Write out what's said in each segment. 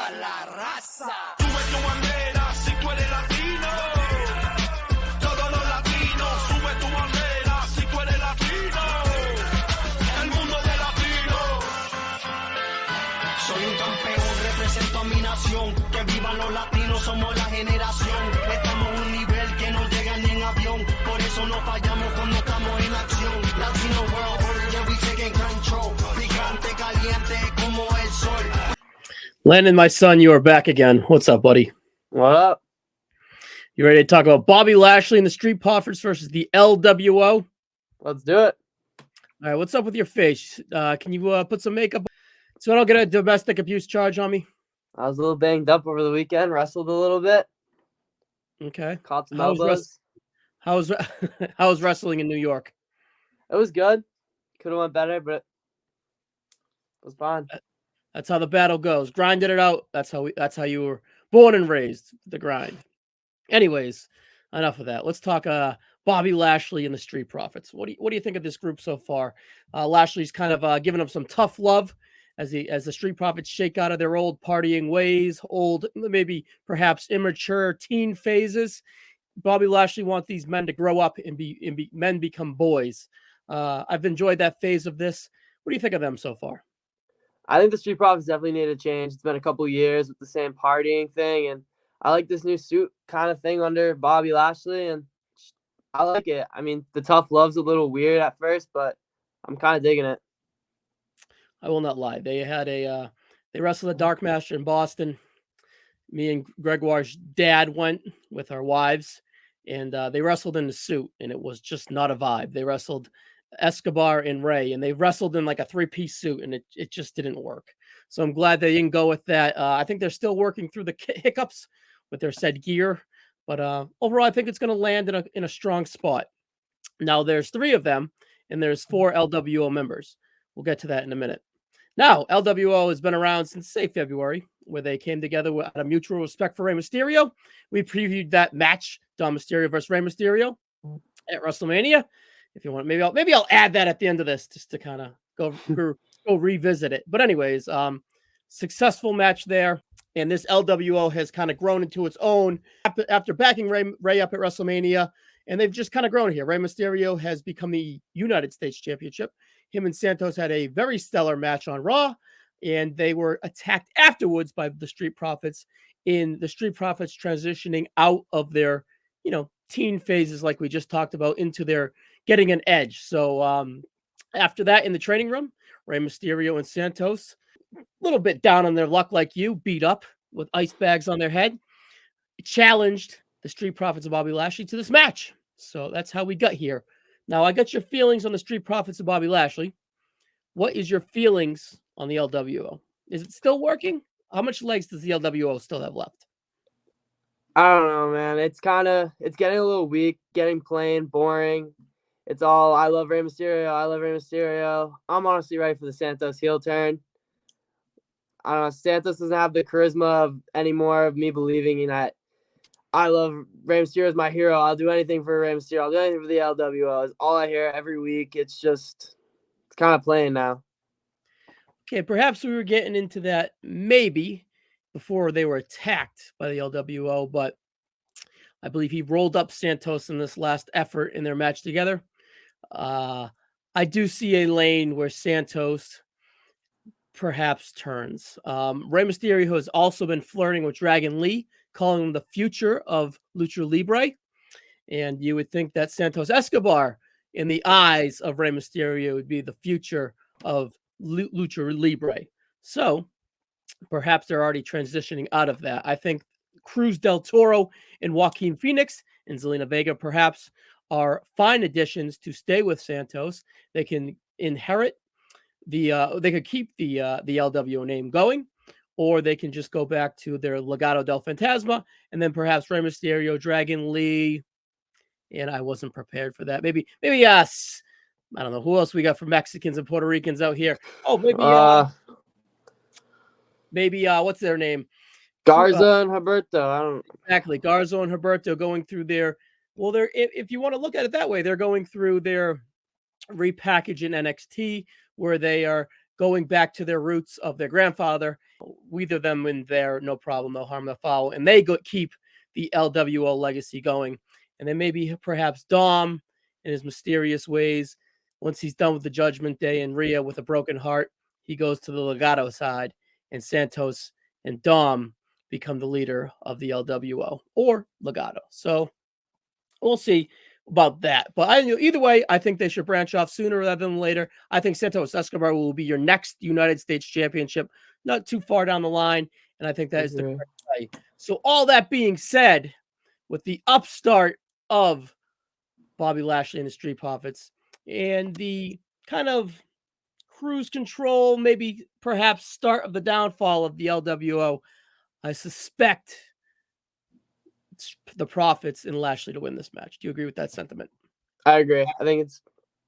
La raza. Sube tu bandera si tú eres latino. Todos los latinos, sube tu bandera si tú eres latino. El mundo de latinos. Soy un campeón, represento a mi nación. Que vivan los latinos, somos la generación. Estamos a un nivel que no llega ni en avión. Por eso no fallamos cuando estamos en acción. Latino World Order, we taking control. Picante, caliente como el sol. Landon, my son, you are back again. What's up, buddy? What up? You ready to talk about Bobby Lashley and the Street Profits versus the L.W.O? Let's do it. All right, what's up with your face? Can you put some makeup so I don't get a domestic abuse charge on me? I was a little banged up over the weekend, wrestled a little bit. Okay. Caught some elbows. How was wrestling in New York? It was good. Could have went better, but it was fine. That's how the battle goes. Grinded it out. That's how you were born and raised, the grind. Anyways, enough of that. Let's talk Bobby Lashley and the Street Profits. What do you think of this group so far? Lashley's kind of giving them some tough love as the Street Profits shake out of their old partying ways, old maybe perhaps immature teen phases. Bobby Lashley wants these men to grow up and be men become boys. I've enjoyed that phase of this. What do you think of them so far? I think the Street Profits definitely need a change. It's been a couple years with the same partying thing, and I like this new suit kind of thing under Bobby Lashley, and I like it. I mean, the tough love's a little weird at first, but I'm kind of digging it. I will not lie. They had they wrestled a Dark Master in Boston. Me and Gregoire's dad went with our wives, and they wrestled in the suit, and it was just not a vibe. They wrestled Escobar and Ray, and they wrestled in like a three-piece suit, and it just didn't work. So I'm glad they didn't go with that. I think they're still working through the hiccups with their said gear, but overall, I think it's going to land in a strong spot. Now there's 3 of them, and there's 4 L.W.O members. We'll get to that in a minute. Now, L.W.O has been around since, say, February, where they came together out of mutual respect for Rey Mysterio. We previewed that match, Dom Mysterio versus Rey Mysterio, at WrestleMania. If you want, maybe I'll add that at the end of this just to kind of go revisit it. But anyways, successful match there, and this L.W.O has kind of grown into its own after backing Ray up at WrestleMania, and they've just kind of grown here. Rey Mysterio has become the United States Championship. Him and Santos had a very stellar match on Raw, and they were attacked afterwards by the Street Profits. In the Street Profits transitioning out of their, teen phases, like we just talked about, into their getting an edge. So after that, in the training room, Rey Mysterio and Santos, a little bit down on their luck like you, beat up with ice bags on their head, challenged the Street Profits of Bobby Lashley to this match. So that's how we got here. Now, I got your feelings on the Street Profits of Bobby Lashley. What is your feelings on the L.W.O? Is it still working? How much legs does the L.W.O still have left? I don't know, man. It's getting a little weak, getting plain, boring. It's all, I love Rey Mysterio. I love Rey Mysterio. I'm honestly ready for the Santos heel turn. I don't know. Santos doesn't have the charisma anymore of me believing in that. I love Rey Mysterio as my hero. I'll do anything for Rey Mysterio. I'll do anything for the L.W.O. It's all I hear every week. It's kind of plain now. Okay, perhaps we were getting into that maybe before they were attacked by the L.W.O, but I believe he rolled up Santos in this last effort in their match together. I do see a lane where Santos perhaps turns. Rey Mysterio has also been flirting with Dragon Lee, calling him the future of Lucha Libre. And you would think that Santos Escobar, in the eyes of Rey Mysterio, would be the future of Lucha Libre. So perhaps they're already transitioning out of that. I think Cruz del Toro and Joaquin Phoenix and Zelina Vega perhaps are fine additions to stay with Santos. They can inherit they could keep the LWO name going, or they can just go back to their Legado del Fantasma, and then perhaps Rey Mysterio, Dragon Lee, and I wasn't prepared for that. Maybe us. I don't know who else we got for Mexicans and Puerto Ricans out here. Oh, maybe what's their name? Garza and Humberto. I don't exactly. Garza and Humberto going through their. Well, they're if you want to look at it that way, they're going through their repackage in NXT, where they are going back to their roots of their grandfather. Either of them in there, no problem, no harm, no foul. And they keep the L.W.O legacy going. And then maybe perhaps Dom in his mysterious ways, once he's done with the Judgment Day and Rhea with a broken heart, he goes to the Legado side, and Santos and Dom become the leader of the L.W.O or Legado. So we'll see about that. But either way, I think they should branch off sooner rather than later. I think Santos Escobar will be your next United States Championship, not too far down the line. And I think that is the correct play. So all that being said, with the upstart of Bobby Lashley and the Street Profits and the kind of cruise control, maybe perhaps start of the downfall of the L.W.O, I suspect it's the Profits and Lashley to win this match. Do you agree with that sentiment? I agree. I think it's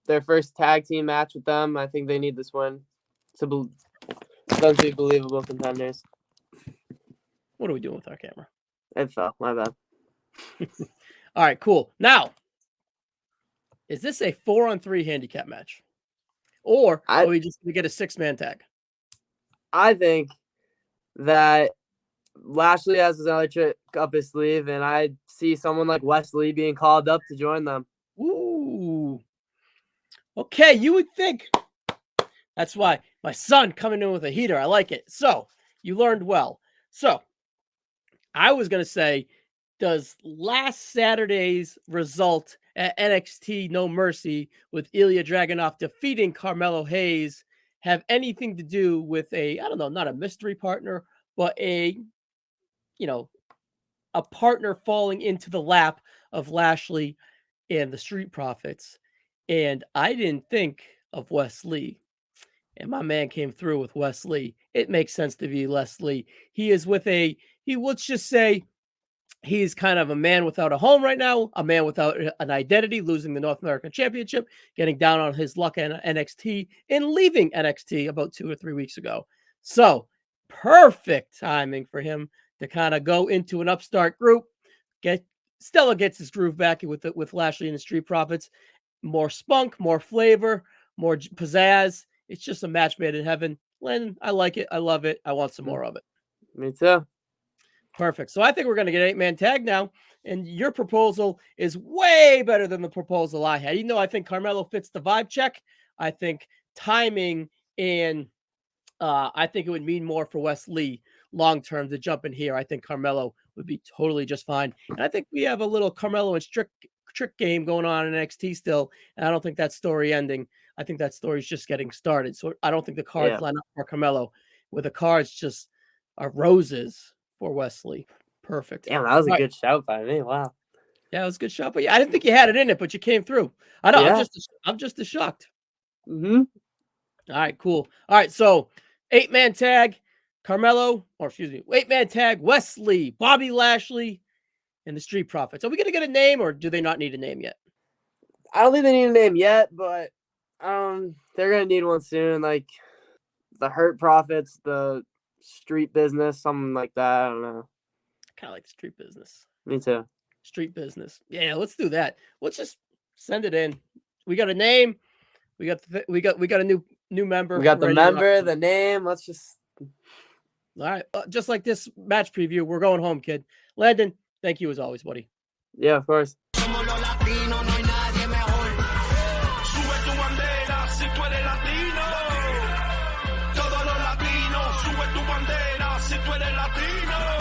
their first tag team match with them. I think they need this win to be believable contenders. What are we doing with our camera? It fell. My bad. All right, cool. Now, is this a 4-on-3 handicap match? Or are we just going to get a 6-man tag? I think that Lashley has another trick up his sleeve, and I see someone like Wesley being called up to join them. Ooh. Okay, you would think. That's why my son coming in with a heater. I like it. So, you learned well. So, I was going to say, does last Saturday's result at NXT No Mercy with Ilya Dragunov defeating Carmelo Hayes have anything to do with not a mystery partner, but a partner falling into the lap of Lashley and the Street Profits? And I didn't think of Wes Lee. And my man came through with Wes Lee. It makes sense to be Wes Lee. He is let's just say, he's kind of a man without a home right now, a man without an identity, losing the North American Championship, getting down on his luck in NXT, and leaving NXT about 2 or 3 weeks ago. So, perfect timing for him to kind of go into an upstart group. Stella gets his groove back with Lashley and the Street Profits. More spunk, more flavor, more pizzazz. It's just a match made in heaven. Len, I like it. I love it. I want some more of it. Me too. Perfect. So I think we're going to get 8-man tag now. And your proposal is way better than the proposal I had. Even though I think Carmelo fits the vibe check, I think timing and I think it would mean more for Wes Lee long-term to jump in here. I think Carmelo would be totally just fine. And I think we have a little Carmelo and trick game going on in NXT still. And I don't think that story ending. I think that story's just getting started. So I don't think the cards line up for Carmelo, where the cards just are roses for Wesley. Perfect. Damn, that was a good shout by me. Wow. Yeah, it was a good shout. But I didn't think you had it in it, but you came through. I know. Yeah. I'm just as shocked. Mm-hmm. All right, cool. All right, so 8-man tag, 8-man tag, Wes Lee, Bobby Lashley, and the Street Profits. Are we going to get a name, or do they not need a name yet? I don't think they need a name yet, but they're going to need one soon. Like the Hurt Profits, the Street Business, something like that. I don't know. I kind of like the Street Business. Me too. Street Business. Yeah, let's do that. Let's just send it in. We got a name. We got a new member. We got the member, the name. Let's just. All right. Just like this match preview, we're going home, kid. Landon, thank you as always, buddy. Yeah, of course. Todos los latinos, sube tu bandera si tú eres latino.